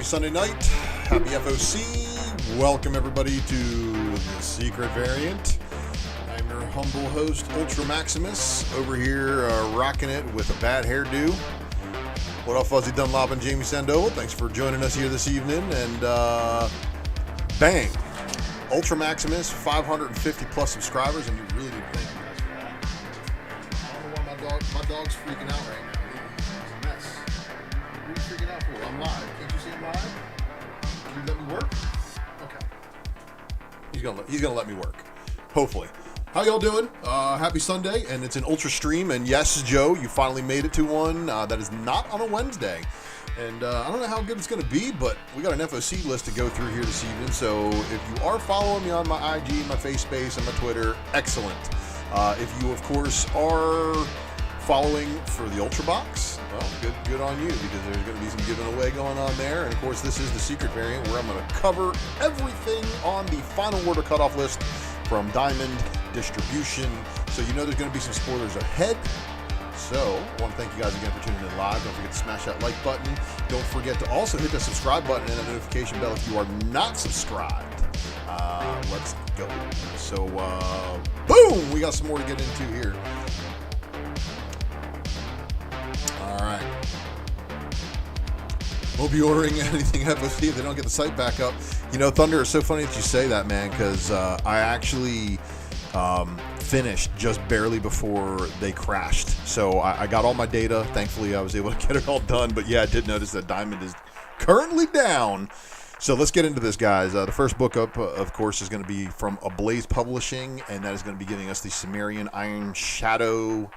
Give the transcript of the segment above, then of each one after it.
Happy Sunday night. Happy FOC. Welcome everybody to the Secret Variant. I'm your humble host, Ultra Maximus, over here rocking it with a bad hairdo. What up, Fuzzy Dunlop and Jamie Sandoval? Thanks for joining us here this evening. And bang, Ultra Maximus, 550 plus subscribers, and you really do thank you guys for that. I don't know why my dog's freaking out right now. He's a mess. What are you freaking out for? I'm live. Can't you see him live? Can you let me work? Okay. He's gonna let me work. Hopefully. How y'all doing? Happy Sunday, and it's an Ultra stream, and yes, Joe, you finally made it to one that is not on a Wednesday. And I don't know how good it's going to be, but we got an FOC list to go through here this evening, so if you are following me on my IG, my FaceSpace, and my Twitter, excellent. If you, of course, are following for the Ultra Box, well, good on you, because there's going to be some giving away going on there. And, of course, this is the Secret Variant, where I'm going to cover everything on the final order cutoff list from Diamond Distribution, so you know there's going to be some spoilers ahead. So, I want to thank you guys again for tuning in live. Don't forget to smash that like button. Don't forget to also hit the subscribe button and the notification bell if you are not subscribed. Let's go. So, boom! We got some more to get into here. All right. Won't be ordering anything FOC if they don't get the site back up. You know, Thunder, it's so funny that you say that, man, because I actually finished just barely before they crashed. So I got all my data. Thankfully, I was able to get it all done. But yeah, I did notice that Diamond is currently down. So let's get into this, guys. The first book up, of course, is going to be from AWESOMENESS Publishing, and that is going to be giving us the Sumerian Iron Shadow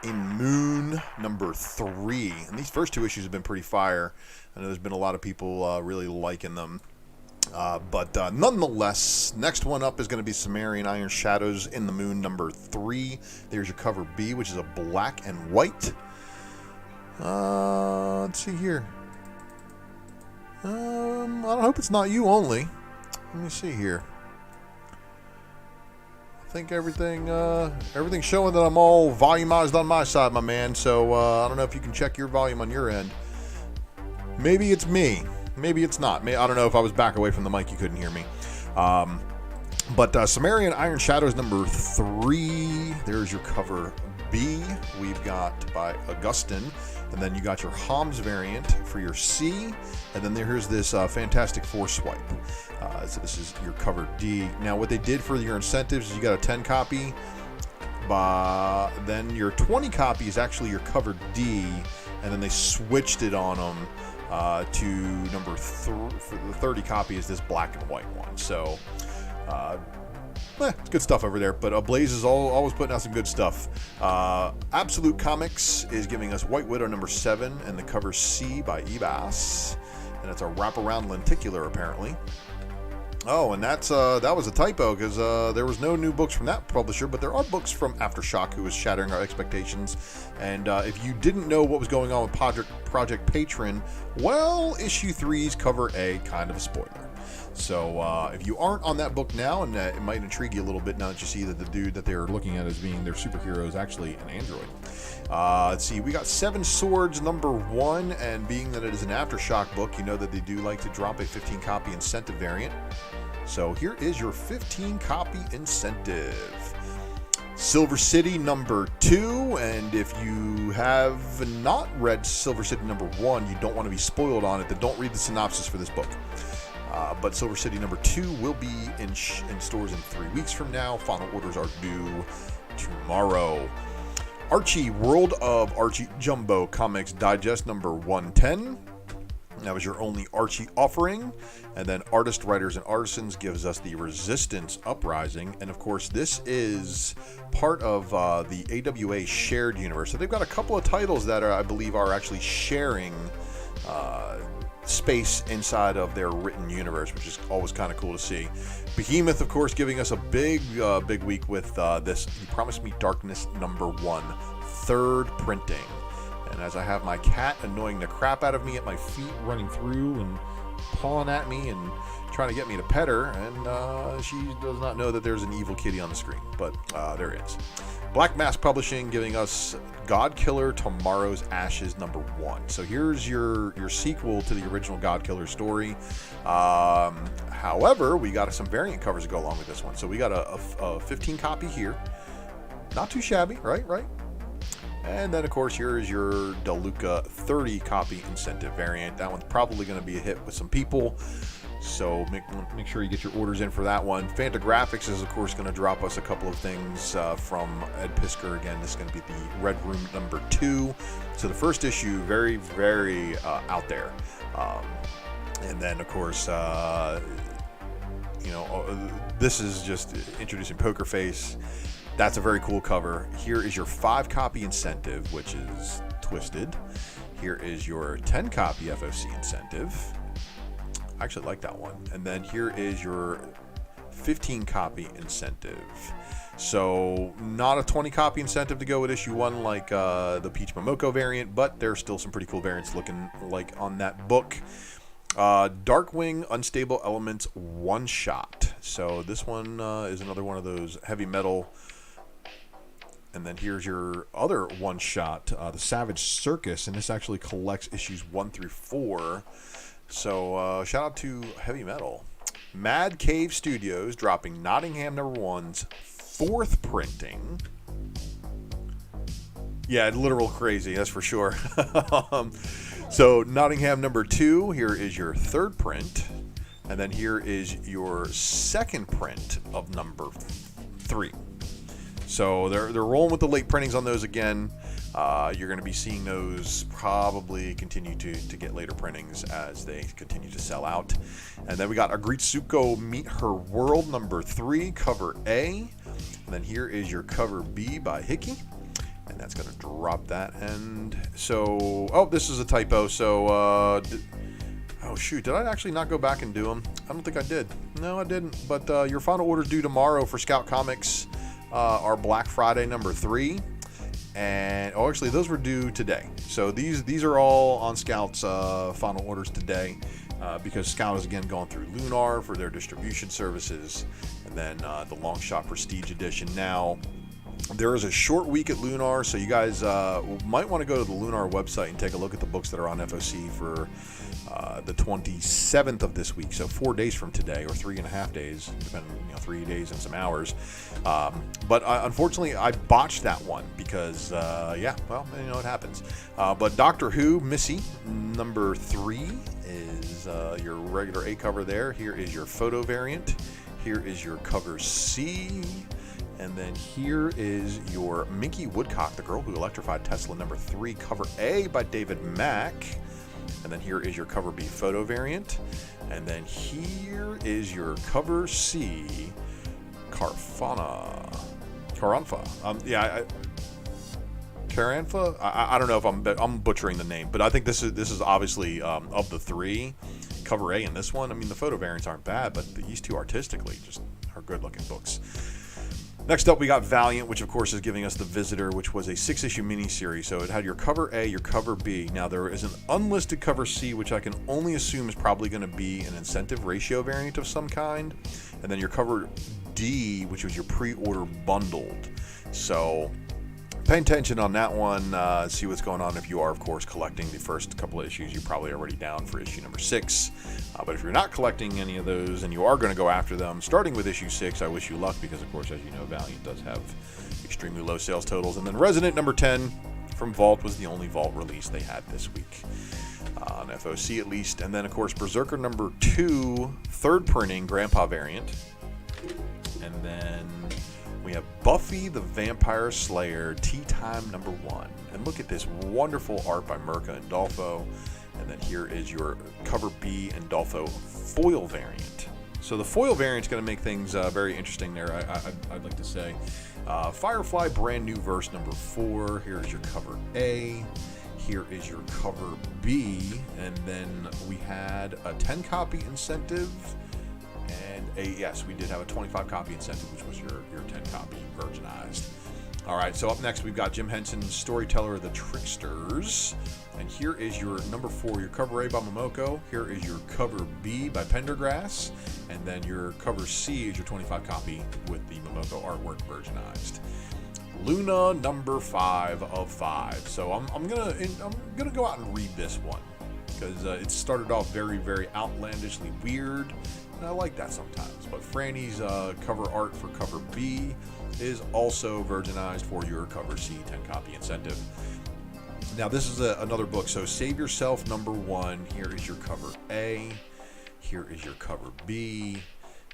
in Moon number 3. And these first two issues have been pretty fire. I know there's been a lot of people really liking them. But nonetheless, next one up is going to be Sumerian Iron Shadows in the Moon number 3. There's your cover B, which is a black and white. Let's see here. I hope it's not you only. Let me see here. I think everything's showing that I'm all volumized on my side, my man. So I don't know if you can check your volume on your end. Maybe it's me. Maybe it's not. I don't know, if I was back away from the mic, you couldn't hear me. But Sumerian Iron Shadows number 3. There's your cover B. We've got by Augustin. And then you got your Homs variant for your C. And then here's this Fantastic Four swipe. So this is your cover D. Now, what they did for your incentives is you got a 10 copy. Then your 20 copy is actually your cover D. And then they switched it on them. To number 3, for the 30 copy is this black and white one. So, it's good stuff over there. But Blaze is always putting out some good stuff. Absolute Comics is giving us White Widow number 7 and the cover C by Ebas. And it's a wraparound lenticular, apparently. Oh, and that was a typo, because there was no new books from that publisher, but there are books from Aftershock, who is shattering our expectations. And if you didn't know what was going on with Project Patron, well, issue 3's cover A, kind of a spoiler. So if you aren't on that book now, and it might intrigue you a little bit now that you see that the dude that they're looking at as being their superhero is actually an android. Let's see, we got 7 Swords number 1, and being that it is an Aftershock book, you know that they do like to drop a 15 copy incentive variant. So here is your 15 copy incentive. Silver City number 2, and if you have not read Silver City number 1, you don't want to be spoiled on it, then don't read the synopsis for this book. But Silver City number 2 will be in stores in 3 weeks from now. Final orders are due tomorrow. Archie, World of Archie Jumbo Comics Digest number 110. That was your only Archie offering. And then Artist, Writers, and Artisans gives us the Resistance Uprising. And of course, this is part of the AWA shared universe. So they've got a couple of titles that I believe are actually sharing space inside of their written universe, which is always kind of cool to see. Behemoth, of course, giving us a big week with this You Promised Me Darkness number 1, 3rd printing. And as I have my cat annoying the crap out of me at my feet, running through and pawing at me and trying to get me to pet her, and she does not know that there's an evil kitty on the screen, but there is. Black Mask Publishing giving us God Killer Tomorrow's Ashes #1. So here's your sequel to the original God Killer story. However, we got some variant covers to go along with this one. So we got a 15 copy here. Not too shabby, right? And then, of course, here is your DeLuca 30 copy incentive variant. That one's probably going to be a hit with some people. So make sure you get your orders in for that one. Fantagraphics is, of course, going to drop us a couple of things from Ed Piskor. Again, this is going to be the Red Room #2. So the first issue, very, very out there. And then, of course, this is just introducing Poker Face. That's a very cool cover. Here is your 5 copy incentive, which is Twisted. Here is your 10 copy FOC incentive. I actually like that one. And then here is your 15 copy incentive. So not a 20 copy incentive to go with issue 1 like the Peach Momoko variant, but there's still some pretty cool variants looking like on that book. Darkwing Unstable Elements one shot. So this one is another one of those heavy metal. And then here's your other one shot, the Savage Circus, and this actually collects issues 1 through 4. So shout out to heavy metal. Mad Cave Studios dropping Nottingham #1's 4th printing. Yeah, literal crazy, that's for sure. So Nottingham #2, here is your 3rd print. And then here is your 2nd print of #3. So they're rolling with the late printings on those again. You're going to be seeing those probably continue to get later printings as they continue to sell out. And then we got Agritsuko Meet Her World #3, cover A. And then here is your cover B by Hickey. And that's going to drop that. And so, this is a typo. So, oh shoot, did I actually not go back and do them? I don't think I did. No, I didn't. But your final order's due tomorrow for Scout Comics, our Black Friday #3. And actually those were due today. So these are all on Scout's final orders today, because Scout is again going through Lunar for their distribution services, and then the Long Shot Prestige Edition. Now there is a short week at Lunar, so you guys might want to go to the Lunar website and take a look at the books that are on FOC for the 27th of this week, so 4 days from today, or 3.5 days, depending, 3 days and some hours. But unfortunately, I botched that one because, it happens. But Doctor Who, Missy, #3 is your regular A cover there. Here is your photo variant. Here is your cover C. And then here is your Minky Woodcock, the Girl Who Electrified Tesla #3, cover A by David Mack. And then here is your cover B photo variant. And then here is your cover C, Caranfa. Caranfa? I don't know if I'm butchering the name, but I think this is obviously of the 3, cover A in this one. I mean, the photo variants aren't bad, but these two artistically just are good looking books. Next up, we got Valiant, which of course is giving us The Visitor, which was a 6-issue miniseries. So it had your cover A, your cover B. Now there is an unlisted cover C, which I can only assume is probably going to be an incentive ratio variant of some kind. And then your cover D, which was your pre-order bundled. So pay attention on that one, see what's going on. If you are, of course, collecting the first couple of issues, you're probably already down for issue #6. But if you're not collecting any of those and you are going to go after them, starting with issue 6, I wish you luck because, of course, as you know, Valiant does have extremely low sales totals. And then Resident #10 from Vault was the only Vault release they had this week, on FOC at least. And then, of course, Berserker #2, 3rd printing, Grandpa variant. And then we have Buffy the Vampire Slayer Tea Time #1. And look at this wonderful art by Mirka and Dolfo. And then here is your cover B and Dolfo foil variant. So the foil variant is going to make things very interesting there, I'd like to say. Firefly brand new verse #4. Here is your cover A. Here is your cover B. And then we had a 10 copy incentive. And yes, we did have a 25 copy incentive, which was your 10 copy virginized. All right, so up next we've got Jim Henson's Storyteller of the Tricksters. And here is your number 4, your cover A by Momoko. Here is your cover B by Pendergrass. And then your cover C is your 25 copy with the Momoko artwork versionized. Luna number 5 of 5. So I'm gonna go out and read this one because it started off very, very outlandishly weird, and I like that sometimes. But Franny's cover art for cover B is also versionized for your cover C 10 copy incentive. Now this is another book, so Save Yourself number 1. Here is your cover A. Here is your cover B.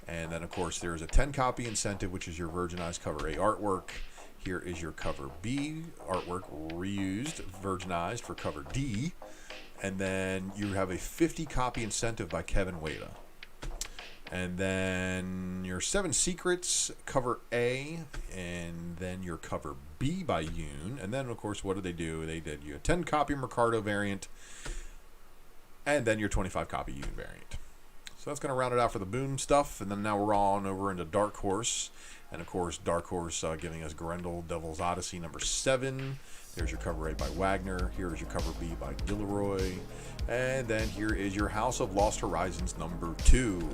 And then of course there's a 10 copy incentive, which is your versionized cover A artwork. Here is your cover B artwork reused, versionized for cover D. And then you have a 50 copy incentive by Kevin Wada. And then your 7 Secrets cover A, and then your cover B by Yoon. And then, of course, what did they do? They did you a 10 copy Mercado variant, and then your 25 copy Yoon variant. So that's going to round it out for the Boom stuff. And then now we're on over into Dark Horse. And, of course, Dark Horse giving us Grendel, Devil's Odyssey number 7. There's your cover A by Wagner. Here is your cover B by Gilroy. And then here is your House of Lost Horizons number 2.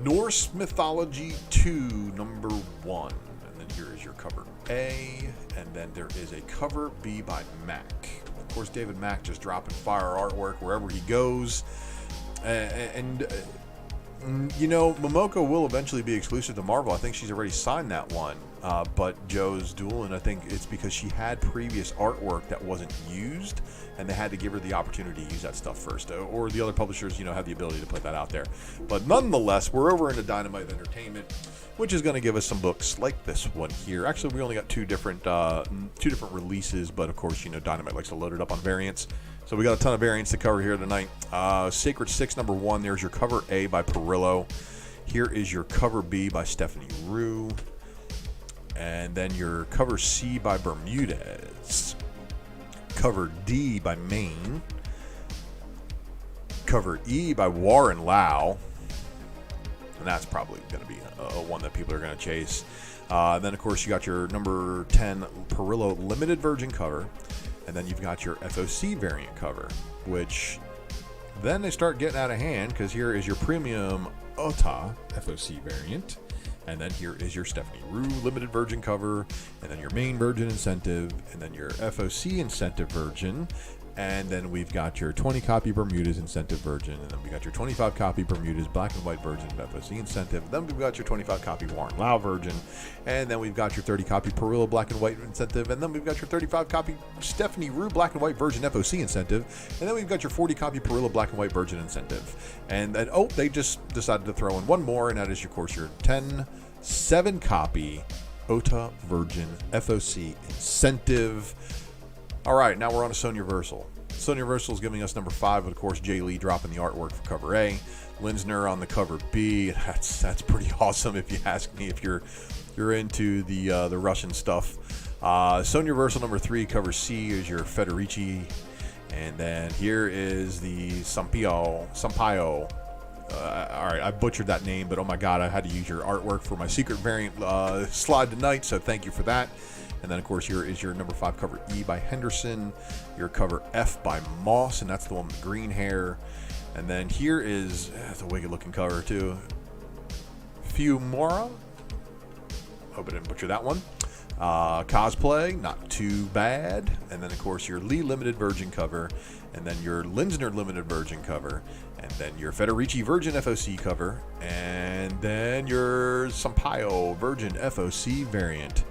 Norse Mythology 2 number 1. And then here is your cover A. And then there is a cover B by Mac. Of course, David Mack just dropping fire artwork wherever he goes. You know, Momoko will eventually be exclusive to Marvel. I think she's already signed that one. But Joe's dueling, I think it's because she had previous artwork that wasn't used, and they had to give her the opportunity to use that stuff first. Or the other publishers, you know, have the ability to put that out there. But nonetheless, we're over into Dynamite Entertainment, which is going to give us some books like this one here. Actually, we only got two different releases, but of course, you know, Dynamite likes to load it up on variants. So we got a ton of variants to cover here tonight. Sacred 6 number 1. There's your cover A by Perillo. Here is your cover B by Stephanie Rue. And then your cover C by Bermudez. Cover D by Maine. Cover E by Warren Lau. And that's probably going to be a one that people are going to chase. Then, of course, you got your number 10 Perillo Limited Virgin cover. And then you've got your FOC variant cover, which then they start getting out of hand because here is your premium Ota FOC variant. And then here is your Stephanie Rue limited virgin cover, and then your main virgin incentive, and then your FOC incentive virgin. And then we've got your 20 copy Bermuda's incentive virgin, and then we got your 25 copy Bermuda's black and white virgin of FOC incentive. Then we've got your 25 copy Warren Lau virgin, and then we've got your 30 copy Perillo black and white incentive, and then we've got your 35 copy Stephanie Rue black and white virgin FOC incentive, and then we've got your 40 copy Perillo black and white virgin incentive. And then they just decided to throw in one more, and that is, of course, your 7 copy Ota virgin FOC incentive. All right, now we're on to Sony-Versal. Sony-Versal is giving us number 5, but of course Jay Lee dropping the artwork for cover A, Linsner on the cover B. That's pretty awesome if you ask me. If you're into the Russian stuff, Sony-Versal number 3 cover C is your Federici, and then here is the Sampaio. All right, I butchered that name, but oh my god, I had to use your artwork for my secret variant slide tonight, so thank you for that. And then, of course, here is your number 5 cover E by Henderson, your cover F by Moss, and that's the one with the green hair. And then here is, it's a wicked-looking cover, too. Fiumora. Hope I didn't butcher that one. Cosplay, not too bad. And then, of course, your Lee Limited Virgin cover, and then your Linsner Limited Virgin cover, and then your Federici Virgin FOC cover, and then your Sampaio Virgin FOC variant.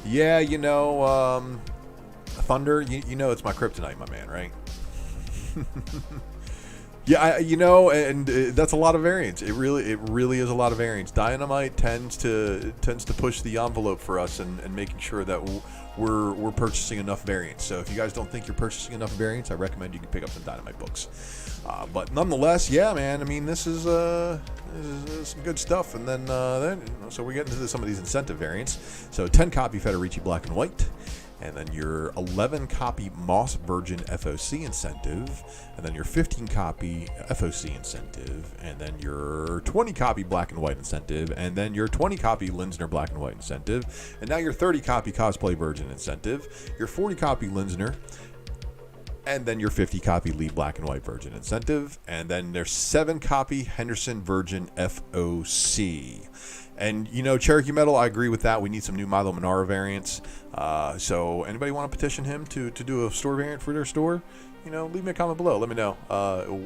Yeah, you know, Thunder, you know it's my kryptonite, my man, right? Yeah, and that's a lot of variants. It really is a lot of variants. Dynamite tends to push the envelope for us and making sure that we're purchasing enough variants. So if you guys don't think you're purchasing enough variants, I recommend you can pick up some Dynamite books. But nonetheless, yeah, man. I mean, this is some good stuff. And then so we get into some of these incentive variants. So 10 copy Federici black and white, and then your 11 copy Moss Virgin FOC incentive, and then your 15 copy FOC incentive, and then your 20 copy Black and White incentive, and then your 20 copy Linsner Black and White incentive, and now your 30 copy Cosplay Virgin incentive, your 40 copy Linsner, and then your 50 copy Lee Black and White Virgin incentive, and then there's 7 copy Henderson Virgin FOC. And, you know, Cherokee Metal, I agree with that. We need some new Milo Manara variants. So anybody want to petition him to do a store variant for their store? You know, leave me a comment below. Let me know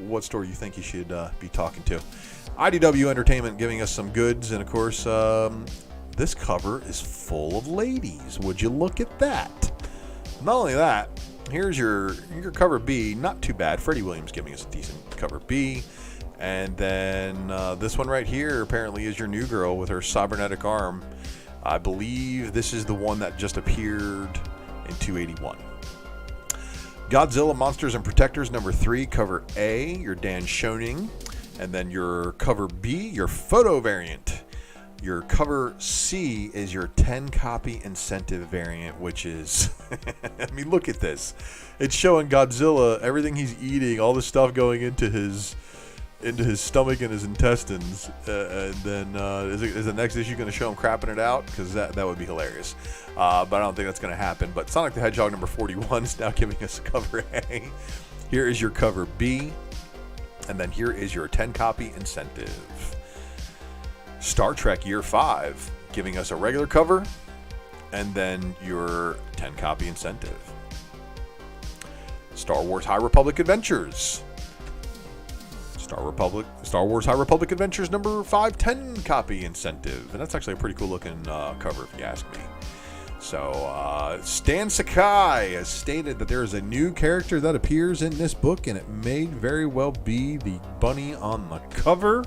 what store you think you should be talking to. IDW Entertainment giving us some goods. And, of course, this cover is full of ladies. Would you look at that? Not only that, here's your cover B. Not too bad. Freddie Williams giving us a decent cover B. And then this one right here apparently is your new girl with her cybernetic arm. I believe this is the one that just appeared in 281. Godzilla Monsters and Protectors number 3, cover A, your Dan Schoening. And then your cover B, your photo variant. Your cover C is your 10 copy incentive variant, which is, I mean, look at this. It's showing Godzilla, everything he's eating, all the stuff going into his stomach and his intestines, and then is the next issue going to show him crapping it out? Because that would be hilarious. But I don't think that's going to happen. But Sonic the Hedgehog number 41 is now giving us a cover A. Here is your cover B, and then here is your 10 copy incentive. Star Trek Year 5 giving us a regular cover, and then your 10 copy incentive. Star Wars High Republic Adventures. Star Wars High Republic Adventures number 5, 10 copy incentive. And that's actually a pretty cool looking cover if you ask me. So Stan Sakai has stated that there is a new character that appears in this book, and it may very well be the bunny on the cover.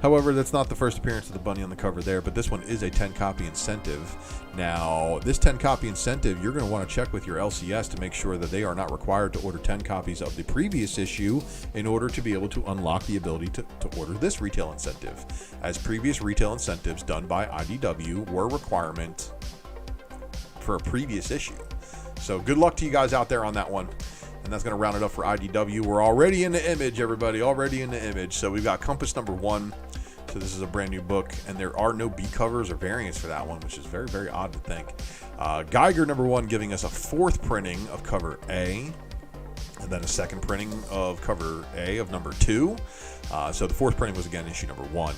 However, that's not the first appearance of the bunny on the cover there, but this one is a 10 copy incentive. Now, this 10 copy incentive, you're going to want to check with your LCS to make sure that they are not required to order 10 copies of the previous issue in order to be able to unlock the ability to order this retail incentive, as previous retail incentives done by IDW were a requirement for a previous issue. So good luck to you guys out there on that one. And that's going to round it up for IDW. We're already in the image, everybody. Already in the image. So we've got Compass number 1. So this is a brand new book. And there are no B covers or variants for that one, which is very, very odd to think. Geiger number 1 giving us a 4th printing of cover A. And then a 2nd printing of cover A of number 2. So the 4th printing was, again, issue number 1.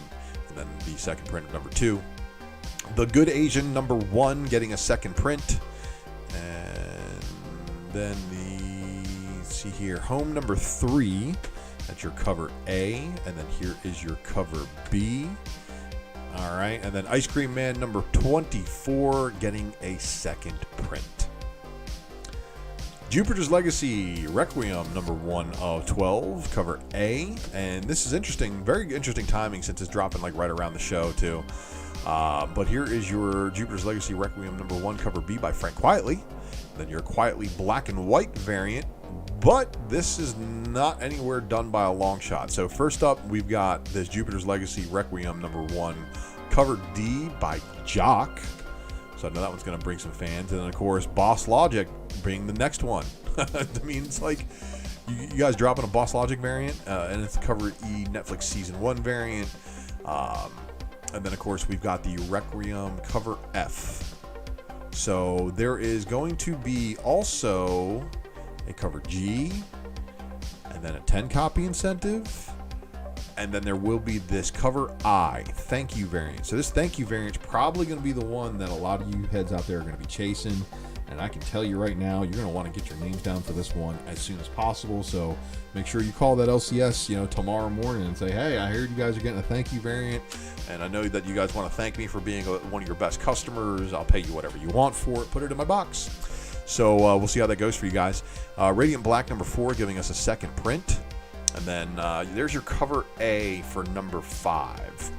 And then the 2nd print of number 2. The Good Asian number 1 getting a 2nd print. And then see here, Home number 3, that's your cover A, and then here is your cover B. All right, and then Ice Cream Man number 24 getting a 2nd print. Jupiter's Legacy Requiem number 1 of 12, cover A, and this is interesting, very interesting timing since it's dropping like right around the show too. But here is your Jupiter's Legacy Requiem number 1, cover B by Frank Quietly. Then your Quietly Black and White variant, but this is not anywhere done by a long shot. So first up, we've got this Jupiter's Legacy Requiem number 1, cover D by Jock. So I know that one's going to bring some fans. And then, of course, Boss Logic being the next one. I mean, it's like you guys dropping a Boss Logic variant, and it's cover E Netflix Season 1 variant. And then, of course, we've got the Requiem cover F. So there is going to be also a cover G, and then a 10 copy incentive, and then there will be this cover I, thank you variant. So this thank you variant is probably going to be the one that a lot of you heads out there are going to be chasing, and I can tell you right now, you're going to want to get your names down for this one as soon as possible. So make sure you call that LCS, tomorrow morning and say, hey, I heard you guys are getting a thank you variant, and I know that you guys want to thank me for being one of your best customers. I'll pay you whatever you want for it. Put it in my box. So we'll see how that goes for you guys. Radiant Black number 4 giving us a 2nd print. And then there's your cover A for number 5.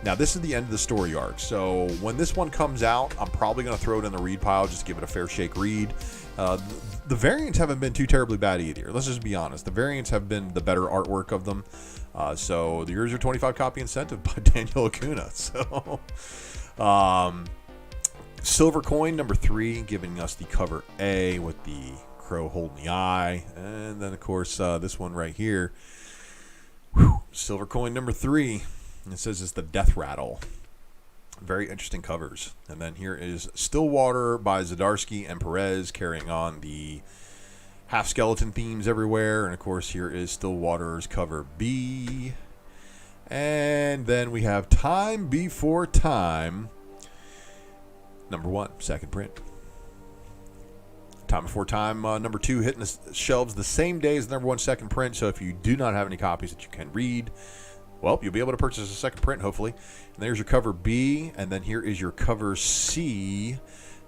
Now, this is the end of the story arc. So when this one comes out, I'm probably going to throw it in the read pile, just give it a fair shake read. The variants haven't been too terribly bad either. Let's just be honest. The variants have been the better artwork of them. So here's your 25 copy incentive by Daniel Acuna. So Silver coin number 3, giving us the cover A with the crow holding the eye. And then, of course, this one right here. Silver coin number 3. And it says it's the death rattle. Very interesting covers. And then here is Stillwater by Zdarsky and Perez, carrying on the half skeleton themes everywhere. And of course, here is Stillwater's cover B. And then we have Time Before Time, number 1, second print. Time Before Time, number 2, hitting the shelves the same day as the number 1 second print. So if you do not have any copies that you can read, well, you'll be able to purchase a second print, hopefully. And there's your cover B, and then here is your cover C,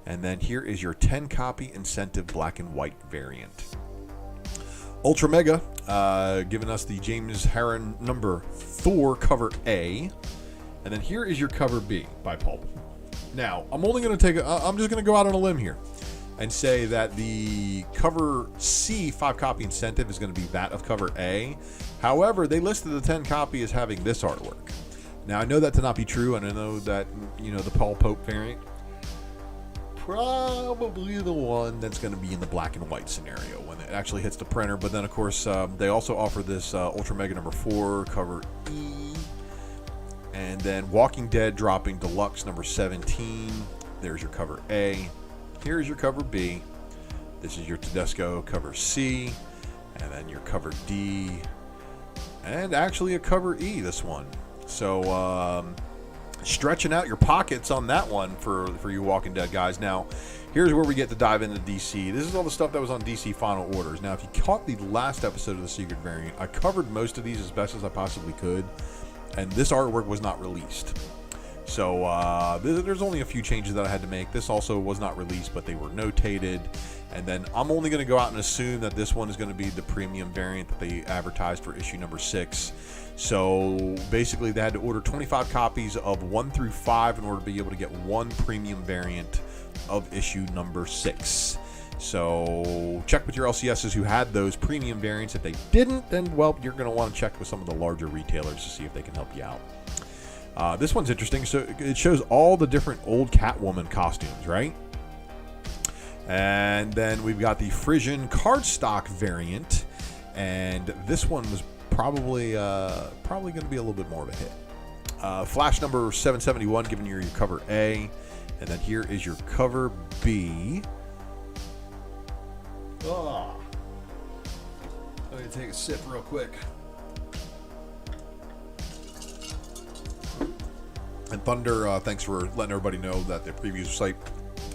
and then here is your 10-copy incentive black and white variant. Ultra Mega, giving us the James Harren number 4 cover A, and then here is your cover B by Pulp. Now, I'm just going to go out on a limb here and say that the cover C 5-copy incentive is going to be that of cover A. However, they listed the 10 copy as having this artwork. Now, I know that to not be true, and I know that, the Paul Pope variant, probably the one that's going to be in the black and white scenario when it actually hits the printer. But then, of course, they also offer this Ultra Mega number 4 cover E. And then Walking Dead dropping Deluxe number 17. There's your cover A. Here's your cover B. This is your Tedesco cover C. And then your cover D. And actually a cover E, this one. So, stretching out your pockets on that one for you Walking Dead guys. Now, here's where we get to dive into DC. This is all the stuff that was on DC Final Orders. Now, if you caught the last episode of the Secret Variant, I covered most of these as best as I possibly could. And this artwork was not released. So there's only a few changes that I had to make. This also was not released, but they were notated. And then I'm only going to go out and assume that this one is going to be the premium variant that they advertised for issue number 6. So basically, they had to order 25 copies of 1 through 5 in order to be able to get one premium variant of issue number 6. So check with your LCSs who had those premium variants. If they didn't, then, well, you're going to want to check with some of the larger retailers to see if they can help you out. This one's interesting. So it shows all the different old Catwoman costumes, right? And then we've got the Frisian cardstock variant. And this one was probably going to be a little bit more of a hit. Flash number 771, giving you your cover A. And then here is your cover B. Oh, I'm going to take a sip real quick. And Thunder, thanks for letting everybody know that the preview site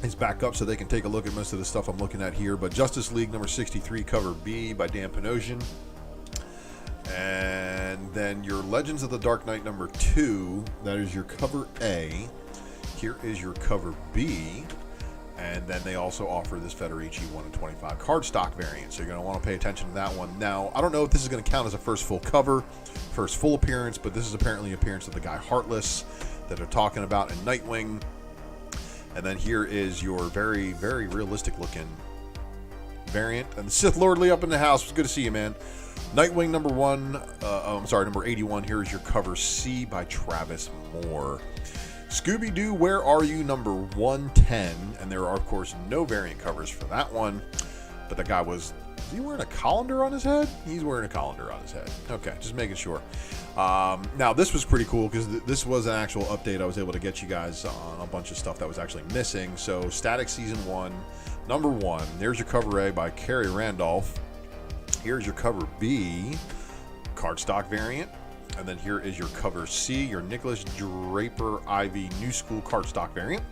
is back up so they can take a look at most of the stuff I'm looking at here. But Justice League number 63, cover B by Dan Panosian. And then your Legends of the Dark Knight number 2, that is your cover A. Here is your cover B. And then they also offer this Federici 1 in 25 cardstock variant. So you're going to want to pay attention to that one. Now, I don't know if this is going to count as a first full cover, first full appearance, but this is apparently an appearance of the guy Heartless that they're talking about in Nightwing. And then here is your very, very realistic looking variant. And the Sith Lordly up in the house. It's good to see you, man. Nightwing number 81. Here is your cover C by Travis Moore. Scooby-Doo, Where Are You, number 110. And there are, of course, no variant covers for that one. But the guy was he wearing a colander on his head? He's wearing a colander on his head. Okay, just making sure. Now, this was pretty cool because this was an actual update. I was able to get you guys on a bunch of stuff that was actually missing. So, Static Season 1, number 1. There's your cover A by Carrie Randolph. Here's your cover B, cardstock variant. And then here is your cover C, your Nicholas Draper Ivy New School cardstock variant.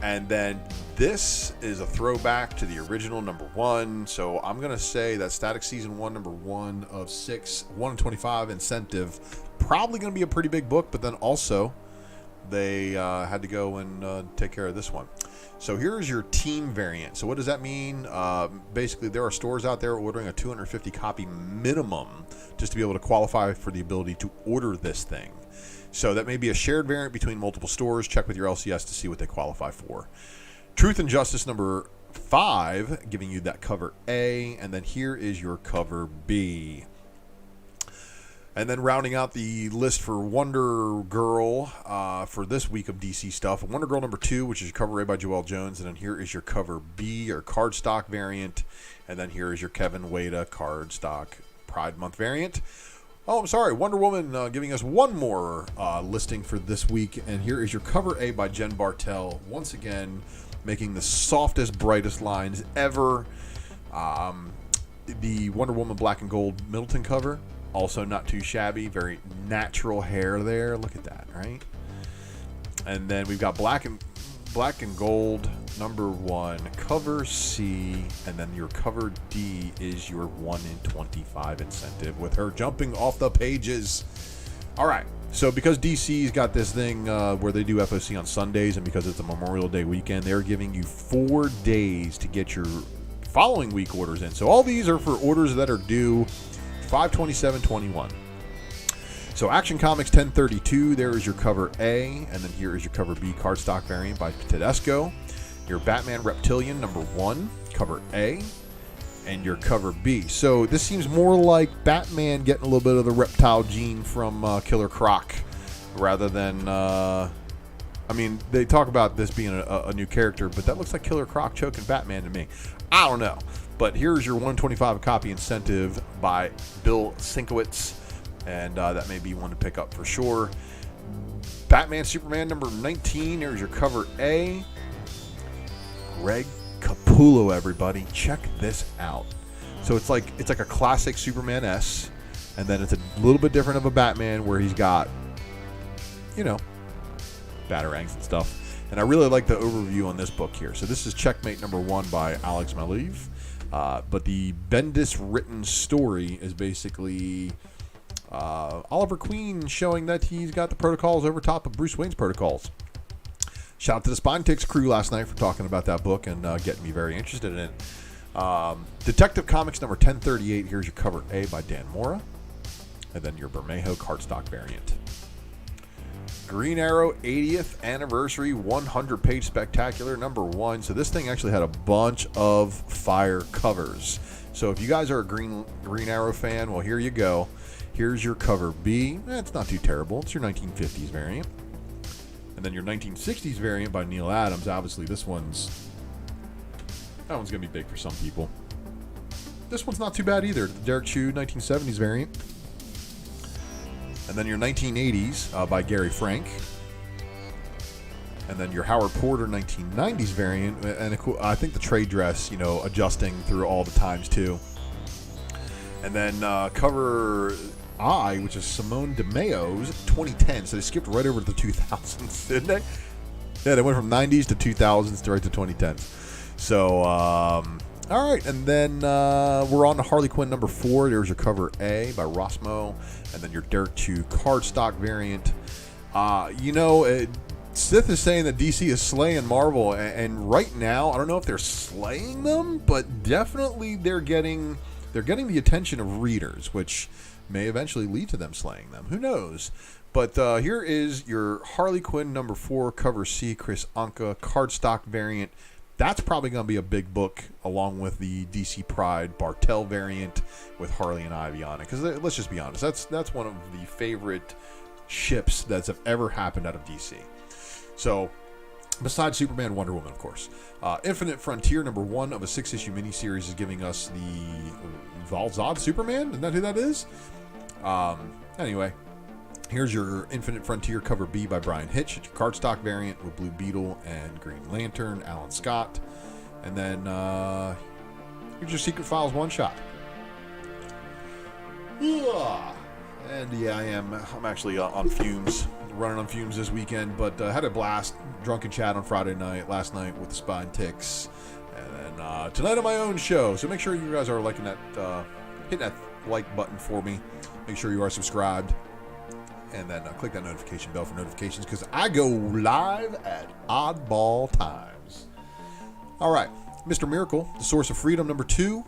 And then this is a throwback to the original number 1. So I'm going to say that Static Season 1, number 1 of 6, 1 in 25 incentive, probably going to be a pretty big book. But then also they had to go and take care of this one. So here's your team variant. So what does that mean? Basically, there are stores out there ordering a 250 copy minimum just to be able to qualify for the ability to order this thing. So that may be a shared variant between multiple stores. Check with your LCS to see what they qualify for. Truth and Justice number 5, giving you that cover A. And then here is your cover B. And then rounding out the list for Wonder Girl for this week of DC stuff, Wonder Girl number 2, which is your cover A by Joelle Jones. And then here is your cover B, your cardstock variant. And then here is your Kevin Wada cardstock Pride Month variant. Oh, I'm sorry. Wonder Woman giving us one more listing for this week. And here is your cover A by Jen Bartel. Once again, making the softest, brightest lines ever. The Wonder Woman Black and Gold Middleton cover. Also not too shabby. Very natural hair there. Look at that, right? And then we've got Black and Gold number 1, cover C, and then your cover D is your 1 in 25 incentive with her jumping off the pages. All right. So because DC's got this thing where they do FOC on Sundays, and because it's a Memorial Day weekend, they're giving you 4 days to get your following week orders in. So all these are for orders that are due 5/27/21. So Action Comics 1032, there is your cover A, and then here is your cover B cardstock variant by Tedesco. Your Batman Reptilian number 1, cover A, and your cover B. So this seems more like Batman getting a little bit of the reptile gene from Killer Croc, rather than, I mean, they talk about this being a new character, but that looks like Killer Croc choking Batman to me. I don't know. But here's your 125 copy incentive by Bill Sienkiewicz, and that may be one to pick up for sure. Batman Superman number 19, there's your cover A. Greg Capullo, everybody. Check this out. So it's like a classic Superman S, and then it's a little bit different of a Batman where he's got, you know, batarangs and stuff. And I really like the overview on this book here. So this is Checkmate number 1 by Alex Maleev. But the Bendis written story is basically Oliver Queen showing that he's got the protocols over top of Bruce Wayne's protocols. Shout out to the Spine Ticks crew last night for talking about that book and getting me very interested in it. Detective Comics number 1038. Here's your cover A by Dan Mora. And then your Bermejo cardstock variant. Green Arrow 80th Anniversary 100-page spectacular number 1. So this thing actually had a bunch of fire covers. So if you guys are a Green Arrow fan, well, here you go. Here's your cover B. It's not too terrible. It's your 1950s variant. And then your 1960s variant by Neil Adams. Obviously, that one's going to be big for some people. This one's not too bad either. The Derek Chew 1970s variant. And then your 1980s by Gary Frank. And then your Howard Porter 1990s variant. And I think the trade dress, you know, adjusting through all the times too. And then cover I, which is Simone DeMeo's 2010. So they skipped right over to the 2000s, didn't they? Yeah, they went from 90s to 2000s to right to 2010s. So, all right. And then we're on to Harley Quinn number 4. There's your cover A by Rossmo. And then your Derek Chew cardstock variant. Sith is saying that DC is slaying Marvel. And right now, I don't know if they're slaying them, but definitely they're getting the attention of readers, which may eventually lead to them slaying them. Who knows? But here is your Harley Quinn number 4, cover C, Chris Anka cardstock variant. That's probably going to be a big book, along with the DC Pride Bartel variant with Harley and Ivy on it. Because let's just be honest, that's one of the favorite ships that's ever happened out of DC. So, besides Superman, Wonder Woman, of course. Infinite Frontier number 1 of a 6-issue miniseries is giving us the Val-Zod Superman. Isn't that who that is? Anyway, here's your Infinite Frontier cover B by Brian Hitch. It's your cardstock variant with Blue Beetle and Green Lantern, Alan Scott. And then here's your Secret Files one-shot. And yeah, I'm actually on fumes, running on fumes this weekend, but had a blast, drunken chat on Friday night, last night with the Spine Ticks, and then tonight on my own show. So make sure you guys are liking that, hitting that like button for me. Make sure you are subscribed, and then click that notification bell for notifications, because I go live at oddball times. All right, Mr. Miracle, The Source of Freedom number 2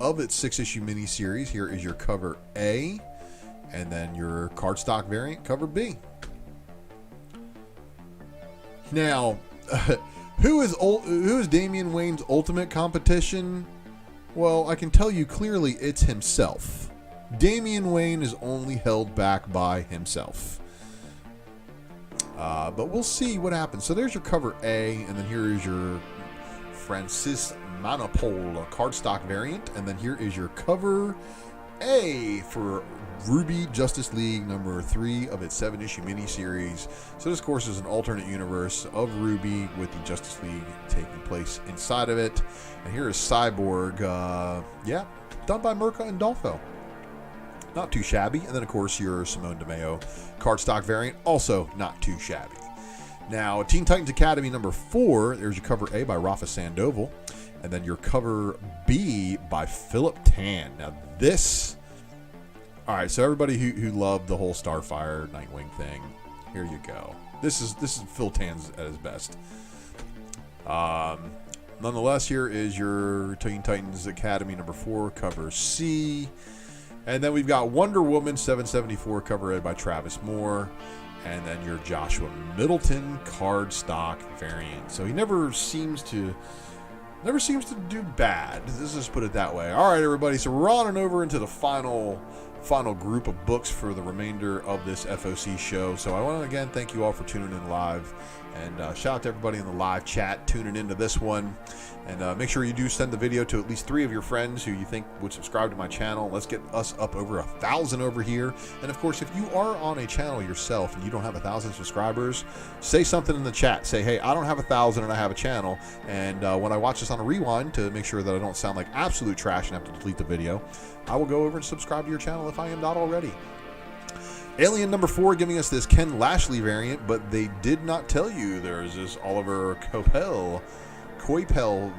of its 6-issue miniseries. Here is your cover A, and then your cardstock variant, cover B. Now, who is Damian Wayne's ultimate competition? Well, I can tell you clearly it's himself. Damian Wayne is only held back by himself. But we'll see what happens. So there's your cover A, and then here is your Francis Manapole cardstock variant, and then here is your cover A for Ruby Justice League number 3 of its 7-issue miniseries. So this, of course, is an alternate universe of Ruby with the Justice League taking place inside of it. And here is Cyborg, done by Mirka and Dolfo. Not too shabby. And then, of course, your Simone DeMeo cardstock variant, also not too shabby. Now, Teen Titans Academy number 4, there's your cover A by Rafa Sandoval. And then your cover B by Philip Tan. Now, this... All right, so everybody who loved the whole Starfire Nightwing thing, here you go. This is Phil Tan's at his best. Nonetheless, here is your Teen Titans Academy number 4, cover C. And then we've got Wonder Woman 774, cover A by Travis Moore. And then your Joshua Middleton cardstock variant. So he never seems to do bad. Let's just put it that way. All right, everybody. So we're on and over into the final group of books for the remainder of this FOC show. So I want to again thank you all for tuning in live, and shout out to everybody in the live chat tuning into this one. And make sure you do send the video to at least 3 of your friends who you think would subscribe to my channel. Let's get us up over 1,000 over here. And of course, if you are on a channel yourself and you don't have 1,000 subscribers, say something in the chat. Say, hey, I don't have 1,000 and I have a channel. And when I watch this on a rewind, to make sure that I don't sound like absolute trash and have to delete the video, I will go over and subscribe to your channel if I am not already. Alien number 4 giving us this Ken Lashley variant, but they did not tell you there's this Oliver Coipel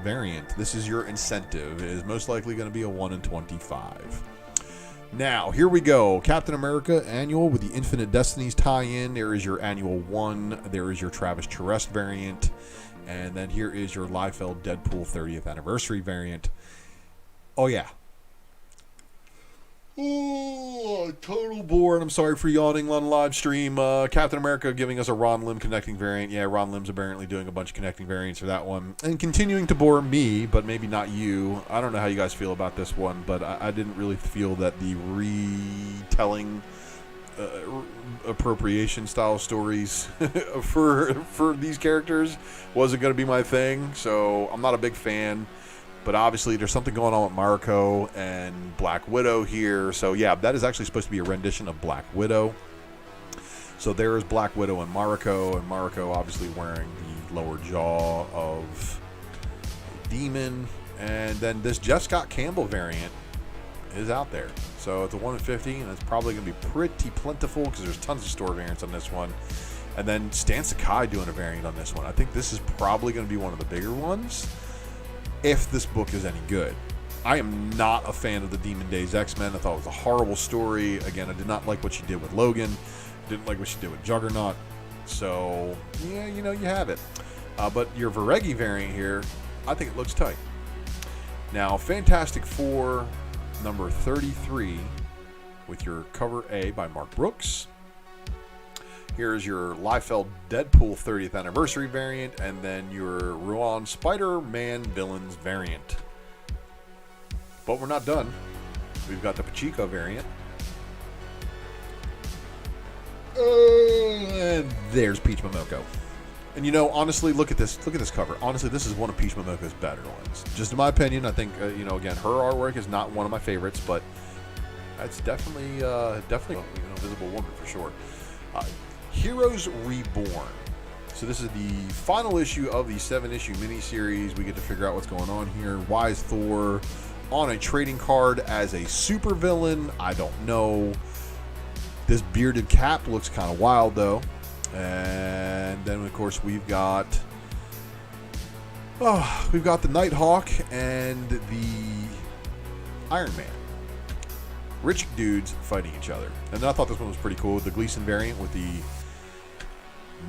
variant. This is your incentive. It is most likely going to be a 1 in 25. Now, here we go. Captain America Annual with the Infinite Destinies tie-in. There is your Annual 1. There is your Travis Charest variant. And then here is your Liefeld Deadpool 30th Anniversary variant. Oh, yeah. Oh, total bore, and I'm sorry for yawning on live stream. Captain America giving us a Ron Lim connecting variant. Yeah, Ron Lim's apparently doing a bunch of connecting variants for that one. And continuing to bore me, but maybe not you. I don't know how you guys feel about this one, but I didn't really feel that the retelling appropriation style stories for these characters wasn't going to be my thing, so I'm not a big fan. But obviously, there's something going on with Mariko and Black Widow here. So, yeah, that is actually supposed to be a rendition of Black Widow. So, there is Black Widow and Mariko obviously wearing the lower jaw of a demon. And then this Jeff Scott Campbell variant is out there. So, it's a 1 in 50, and it's probably going to be pretty plentiful because there's tons of store variants on this one. And then Stan Sakai doing a variant on this one. I think this is probably going to be one of the bigger ones, if this book is any good. I am not a fan of the Demon Days X-Men. I thought it was a horrible story. Again, I did not like what she did with Logan. Didn't like what she did with Juggernaut. So, yeah, you have it. But your Veregi variant here, I think it looks tight. Now, Fantastic Four number 33 with your cover A by Mark Brooks. Here's your Liefeld Deadpool 30th Anniversary variant, and then your Ruan Spider-Man Villains variant. But we're not done. We've got the Pacheco variant. And there's Peach Momoko. And honestly, look at this cover. Honestly, this is one of Peach Momoko's better ones. Just in my opinion, I think, again, her artwork is not one of my favorites, but it's definitely Invisible Woman for sure. Heroes Reborn. So this is the final issue of the 7-issue miniseries. We get to figure out what's going on here. Why is Thor on a trading card as a supervillain? I don't know. This bearded Cap looks kind of wild, though. And then, of course, we've got the Nighthawk and the Iron Man. Rich dudes fighting each other. And then I thought this one was pretty cool. The Gleason variant with the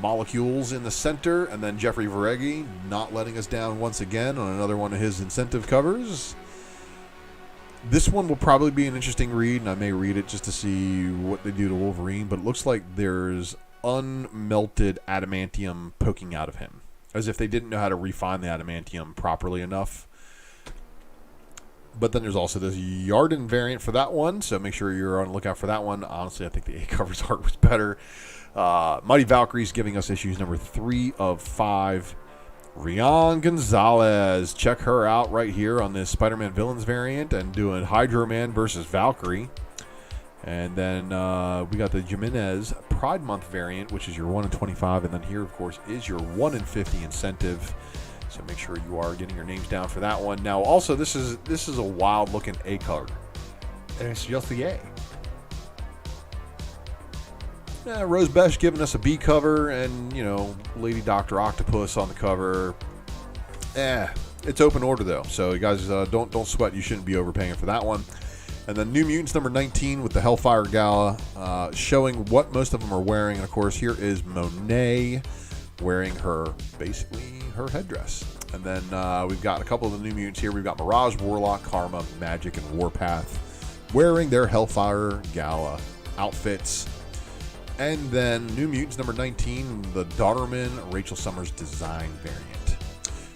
molecules in the center, and then Jeffrey Veregi not letting us down once again on another one of his incentive covers. This one will probably be an interesting read, and I may read it just to see what they do to Wolverine, but it looks like there's unmelted adamantium poking out of him, as if they didn't know how to refine the adamantium properly enough. But then there's also this Yarden variant for that one, so make sure you're on the lookout for that one. Honestly, I think the A covers art was better. Mighty Valkyries giving us issues number 3 of 5. Rian Gonzalez, check her out right here on this Spider-Man Villains variant and doing Hydro Man versus Valkyrie. And then we got the Jimenez Pride Month variant, which is your 1 in 25. And then here, of course, is your 1 in 50 incentive. So make sure you are getting your names down for that one. Now, also, this is a wild-looking A card. And it's just the A. Rose Besh giving us a B cover, and, Lady Dr. Octopus on the cover. It's open order, though. So, you guys, don't sweat. You shouldn't be overpaying for that one. And then New Mutants number 19 with the Hellfire Gala, showing what most of them are wearing. And, of course, here is Monet wearing basically her headdress. And then we've got a couple of the New Mutants here. We've got Mirage, Warlock, Karma, Magic, and Warpath wearing their Hellfire Gala outfits. And then New Mutants number 19, the Daughterman Rachel Summers design variant.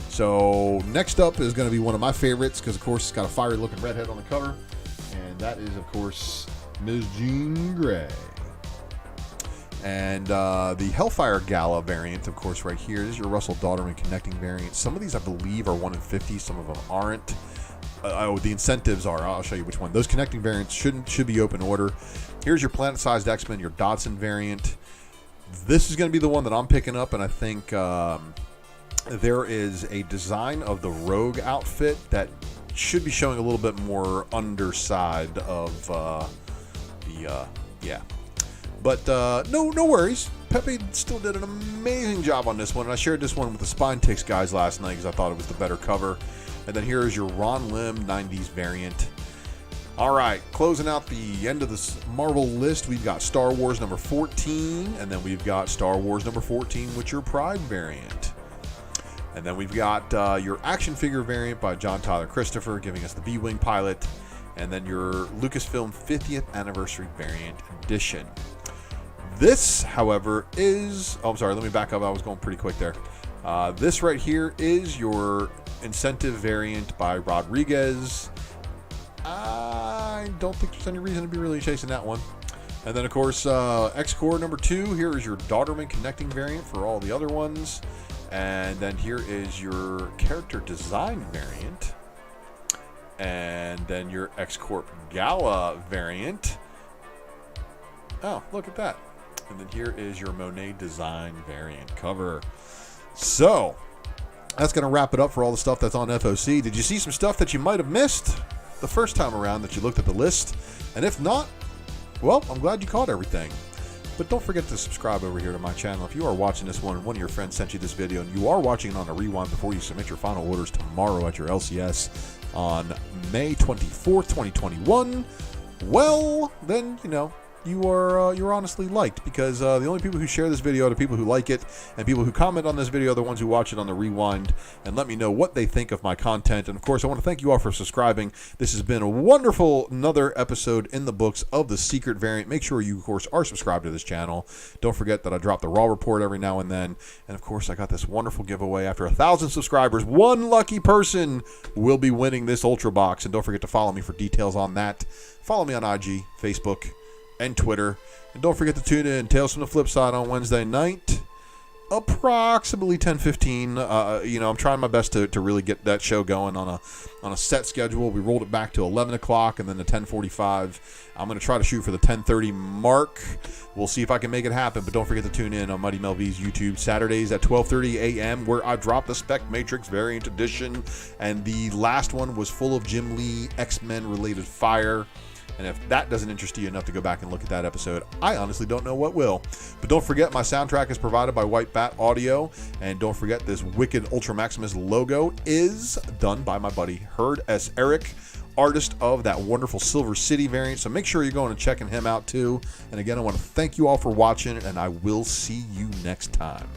So next up is going to be one of my favorites because, of course, it's got a fiery looking redhead on the cover. And that is, of course, Ms. Jean Grey. And the Hellfire Gala variant, of course, right here. This is your Russell Daughterman connecting variant. Some of these, I believe, are 1 in 50. Some of them aren't. The incentives are. I'll show you which one. Those connecting variants should be open order. Here's your planet-sized X-Men, your Dodson variant. This is going to be the one that I'm picking up, and I think there is a design of the Rogue outfit that should be showing a little bit more underside of yeah. But no worries. Pepe still did an amazing job on this one, and I shared this one with the Spine Ticks guys last night because I thought it was the better cover. And then here is your Ron Lim 90s variant. All right, closing out the end of this Marvel list, we've got Star Wars number 14, and then we've got Star Wars number 14 with your Pride variant. And then we've got your action figure variant by John Tyler Christopher, giving us the B-Wing pilot, and then your Lucasfilm 50th anniversary variant edition. This, however, is... Oh, I'm sorry, let me back up. I was going pretty quick there. This right here is your incentive variant by Rodriguez. I don't think there's any reason to be really chasing that one. And then, of course, X-Core number 2. Here is your Daughterman connecting variant for all the other ones. And then here is your character design variant. And then your X-Corp Gala variant. Oh, look at that. And then here is your Monet design variant cover. So, that's going to wrap it up for all the stuff that's on FOC. Did you see some stuff that you might have missed the first time around that you looked at the list? And if not, well, I'm glad you caught everything. But don't forget to subscribe over here to my channel. If you are watching this one and one of your friends sent you this video and you are watching it on a rewind before you submit your final orders tomorrow at your LCS on May 24th, 2021, well, then, you're honestly liked, because the only people who share this video are the people who like it, and people who comment on this video are the ones who watch it on the rewind and let me know what they think of my content. And of course, I want to thank you all for subscribing. This has been a wonderful another episode in the books of the Secret Variant. Make sure you, of course, are subscribed to this channel. Don't forget that I drop the Raw Report every now and then. And of course, I got this wonderful giveaway. After 1,000 subscribers, one lucky person will be winning this Ultra Box. And don't forget to follow me for details on that. Follow me on IG, Facebook, and Twitter. And don't forget to tune in Tales from the Flip Side on Wednesday night, approximately 10:15. I'm trying my best to really get that show going on a set schedule. We rolled it back to 11 o'clock and then to 10:45. I'm going to try to shoot for the 10:30 mark. We'll see if I can make it happen, but don't forget to tune in on Mighty Mel V's YouTube Saturdays at 12:30 a.m. where I drop the Spec Matrix Variant Edition, and the last one was full of Jim Lee X-Men related fire. And if that doesn't interest you enough to go back and look at that episode, I honestly don't know what will. But don't forget, my soundtrack is provided by White Bat Audio. And don't forget, this wicked Ultra Maximus logo is done by my buddy Herd S. Eric, artist of that wonderful Silver City variant. So make sure you're going and checking him out too. And again, I want to thank you all for watching, and I will see you next time.